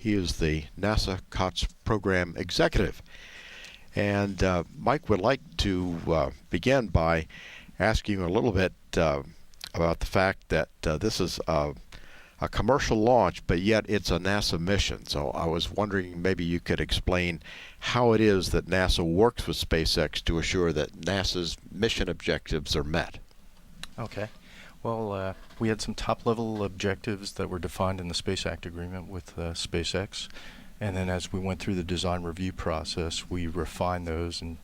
He is the NASA COTS program executive. And Mike would like to begin by asking you a little bit about the fact that this is a commercial launch, but yet it's a NASA mission. So I was wondering maybe you could explain how it is that NASA works with SpaceX to assure that NASA's mission objectives are met. Okay. Well, we had some top-level objectives that were defined in the Space Act Agreement with SpaceX, and then as we went through the design review process, we refined those and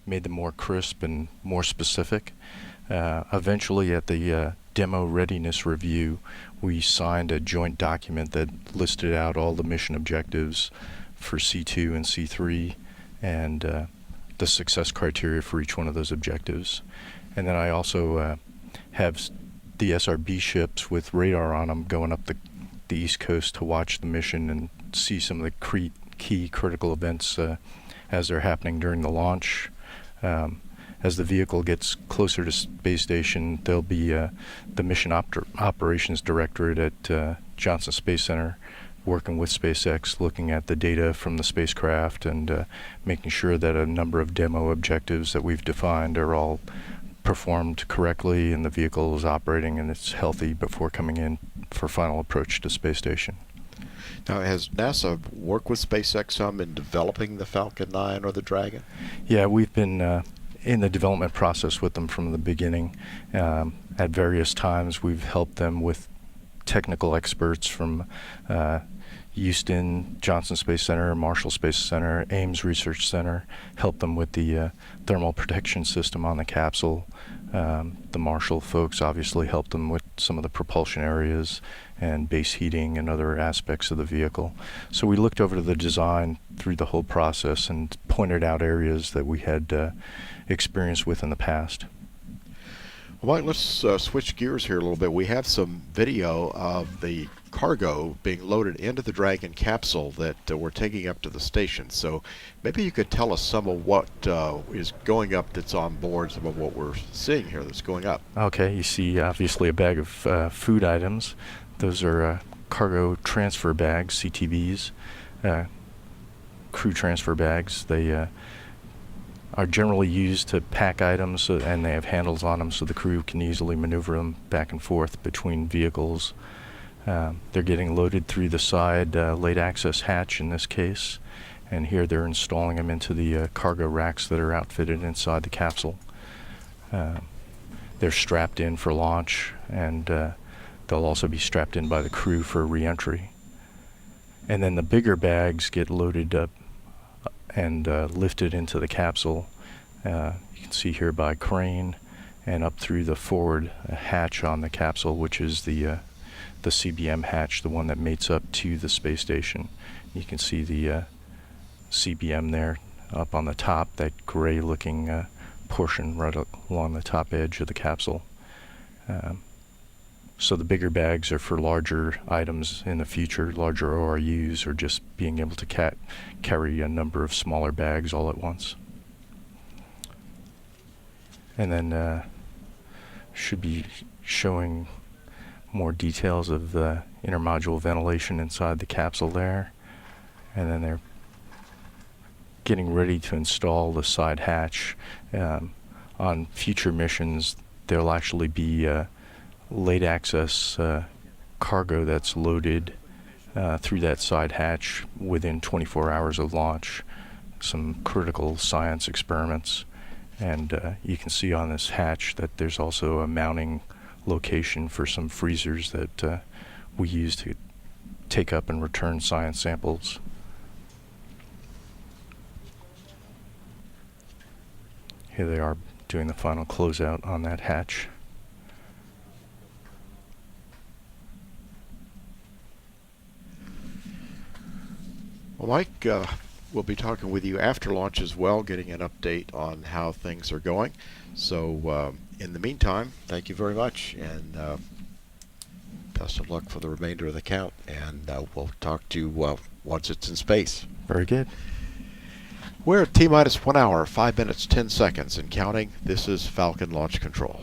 made them more crisp and more specific. Eventually, at the demo readiness review, we signed a joint document that listed out all the mission objectives for C2 and C3 and the success criteria for each one of those objectives. And then I also have the SRB ships with radar on them going up the East Coast to watch the mission and see some of the key critical events as they're happening during the launch. As the vehicle gets closer to space station, there'll be the Mission Operations Directorate at Johnson Space Center working with SpaceX, looking at the data from the spacecraft and making sure that a number of demo objectives that we've defined are all performed correctly and the vehicle is operating and it's healthy before coming in for final approach to space station. Now, has NASA worked with SpaceX some in developing the Falcon 9 or the Dragon? Yeah, we've been in the development process with them from the beginning. At various times, we've helped them with technical experts from Houston, Johnson Space Center, Marshall Space Center, Ames Research Center, helped them with the thermal protection system on the capsule. The Marshall folks obviously helped them with some of the propulsion areas and base heating and other aspects of the vehicle. So we looked over the design through the whole process and pointed out areas that we had experience with in the past. Well, Mike, let's switch gears here a little bit. We have some video of the cargo being loaded into the Dragon capsule that we're taking up to the station. So maybe you could tell us some of what is going up that's on board, some of what we're seeing here that's going up. Okay, you see obviously a bag of food items. Those are cargo transfer bags, CTBs, crew transfer bags. They are generally used to pack items, and they have handles on them so the crew can easily maneuver them back and forth between vehicles. They're getting loaded through the side late access hatch in this case, and here they're installing them into the cargo racks that are outfitted inside the capsule. They're strapped in for launch, and they'll also be strapped in by the crew for re-entry. And then the bigger bags get loaded up and lifted into the capsule. You can see here by crane and up through the forward hatch on the capsule, which is the CBM hatch, the one that mates up to the space station. You can see the CBM there up on the top, that gray looking portion right along the top edge of the capsule. So the bigger bags are for larger items in the future, larger ORUs, or just being able to carry a number of smaller bags all at once. And then should be showing more details of the intermodule ventilation inside the capsule there. And then they're getting ready to install the side hatch. On future missions, there'll actually be late access cargo that's loaded through that side hatch within 24 hours of launch. Some critical science experiments. And you can see on this hatch that there's also a mounting location for some freezers that we use to take up and return science samples. Here they are doing the final closeout on that hatch. Well, Mike, we'll be talking with you after launch as well, getting an update on how things are going. So in the meantime, thank you very much, and best of luck for the remainder of the count. And we'll talk to you once it's in space. Very good. We're at T-minus 1 hour, 5 minutes, 10 seconds, and counting. This is Falcon Launch Control.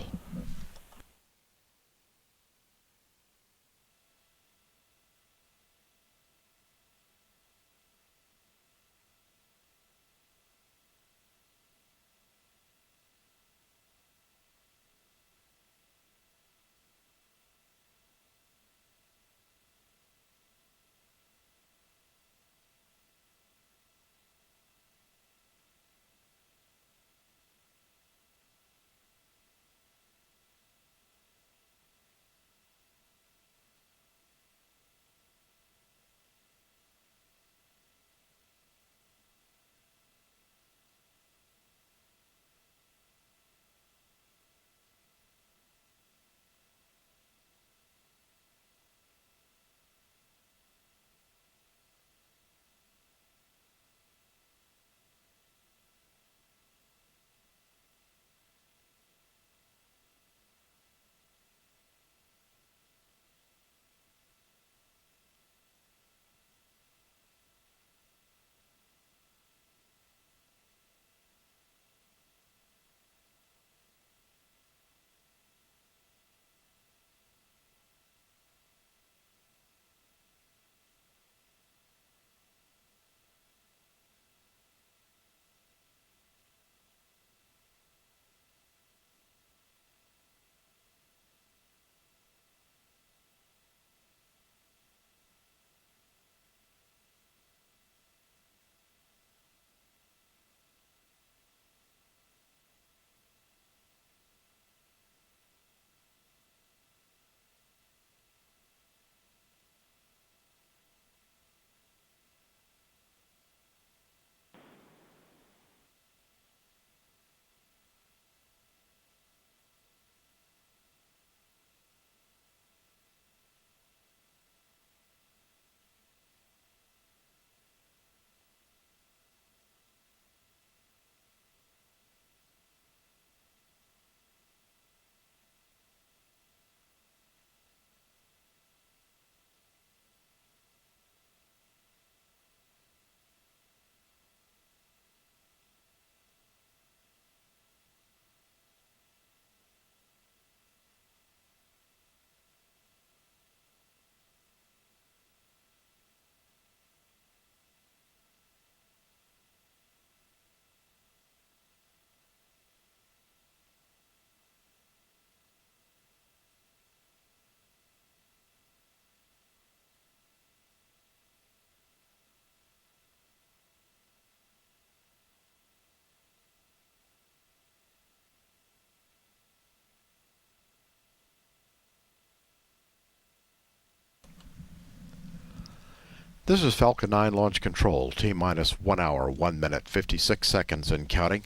This is Falcon 9 launch control, T-minus 1 hour, 1 minute, 56 seconds and counting.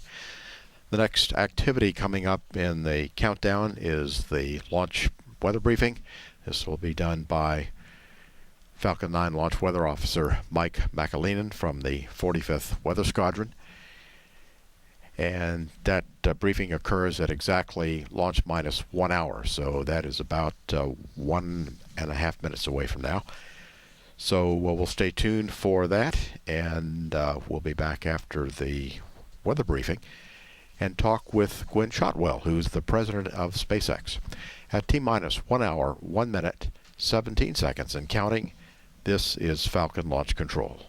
The next activity coming up in the countdown is the launch weather briefing. This will be done by Falcon 9 launch weather officer Mike McAleenan from the 45th Weather Squadron. And that briefing occurs at exactly launch minus 1 hour, so that is about 1.5 minutes away from now. So we'll stay tuned for that, and we'll be back after the weather briefing and talk with Gwen Shotwell, who's the president of SpaceX. At T-minus 1 hour, 1 minute, 17 seconds and counting, this is Falcon Launch Control.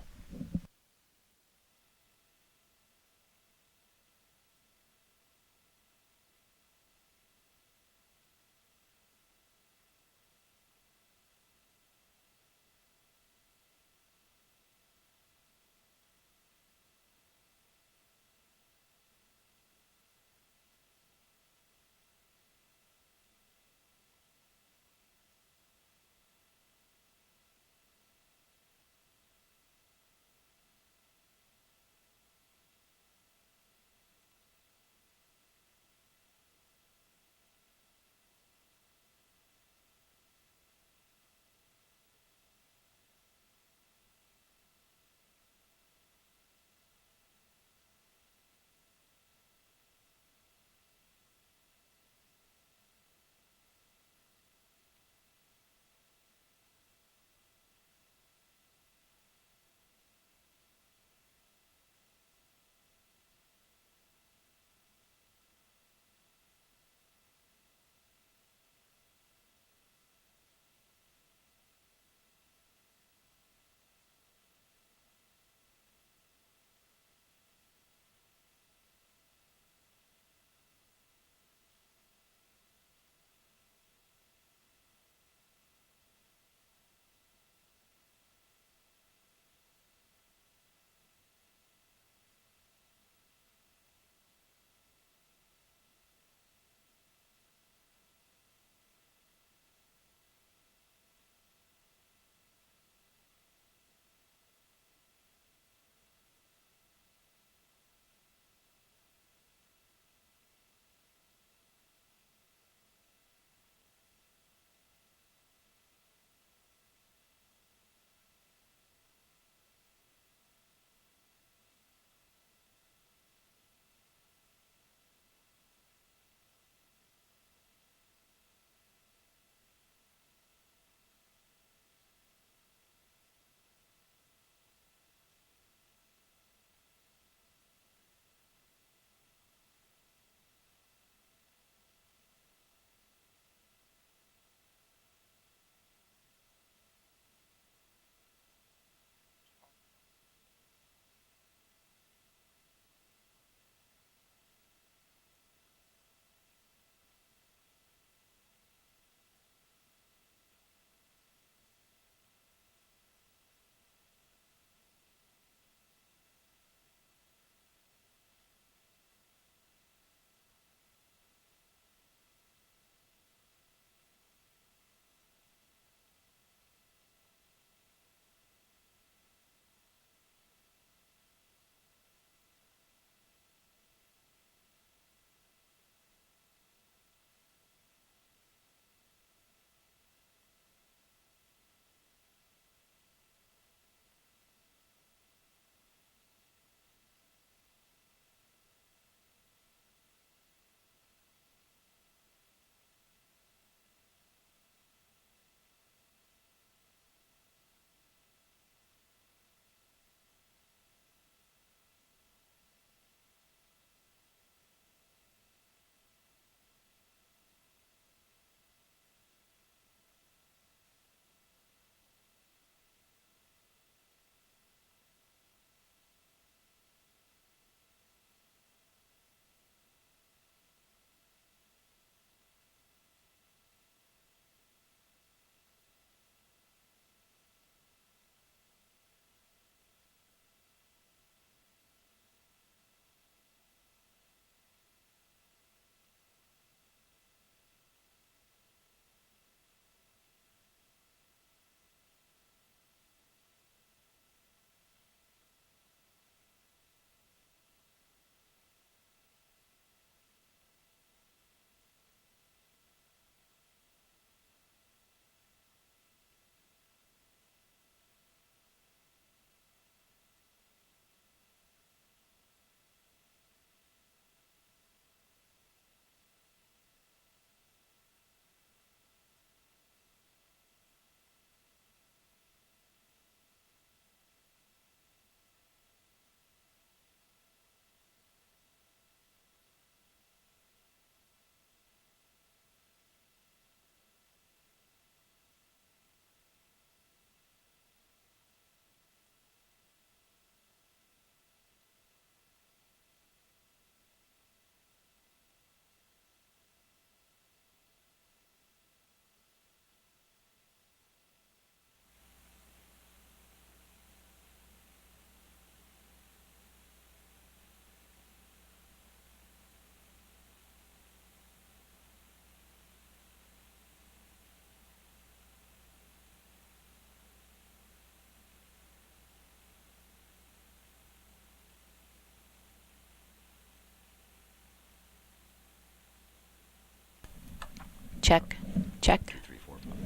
Check, check.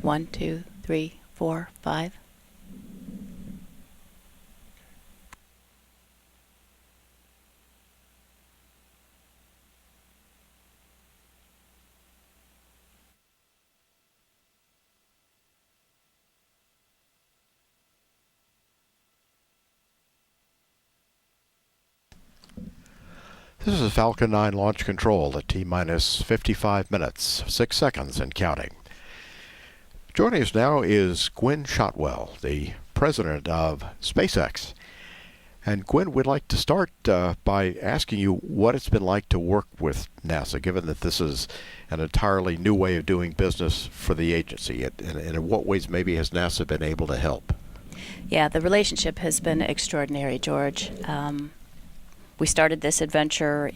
1, 2, 3, 4, 5. This is Falcon 9 launch control at T-minus 55 minutes, 6 seconds and counting. Joining us now is Gwen Shotwell, the president of SpaceX. And Gwen, we'd like to start by asking you what it's been like to work with NASA, given that this is an entirely new way of doing business for the agency. And in what ways maybe has NASA been able to help? Yeah, the relationship has been extraordinary, George. We started this adventure